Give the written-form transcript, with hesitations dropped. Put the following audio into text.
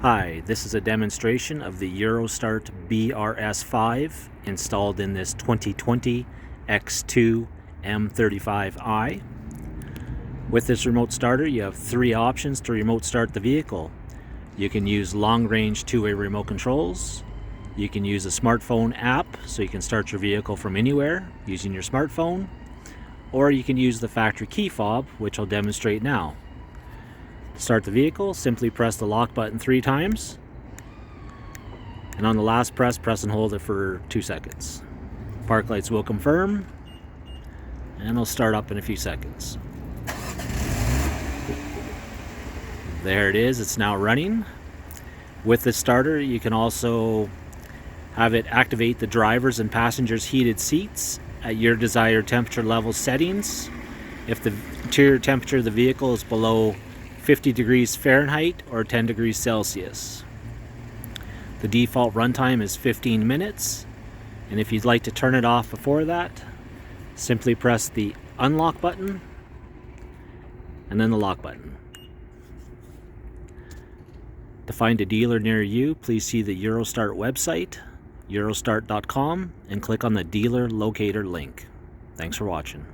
Hi, this is a demonstration of the Eurostart BRS5 installed in this 2020 X2 M35i. With this remote starter, you have three options to remote start the vehicle. You can use long-range two-way remote controls. You can use a smartphone app so you can start your vehicle from anywhere using your smartphone. Or you can use the Factory Key Fob, which I'll demonstrate now. To start the vehicle, simply press the lock button 3 times, and on the last press and hold it for 2 seconds. Park lights will confirm, and it'll start up in a few seconds. There it is, it's now running. With this starter, you can also have it activate the driver's and passenger's heated seats at your desired temperature level settings. If the interior temperature of the vehicle is below 50 degrees Fahrenheit or 10 degrees Celsius. The default runtime is 15 minutes, and if you'd like to turn it off before that, simply press the unlock button and then the lock button. To find a dealer near you, please see the Eurostart website, eurostart.com, and click on the dealer locator link. Thanks for watching.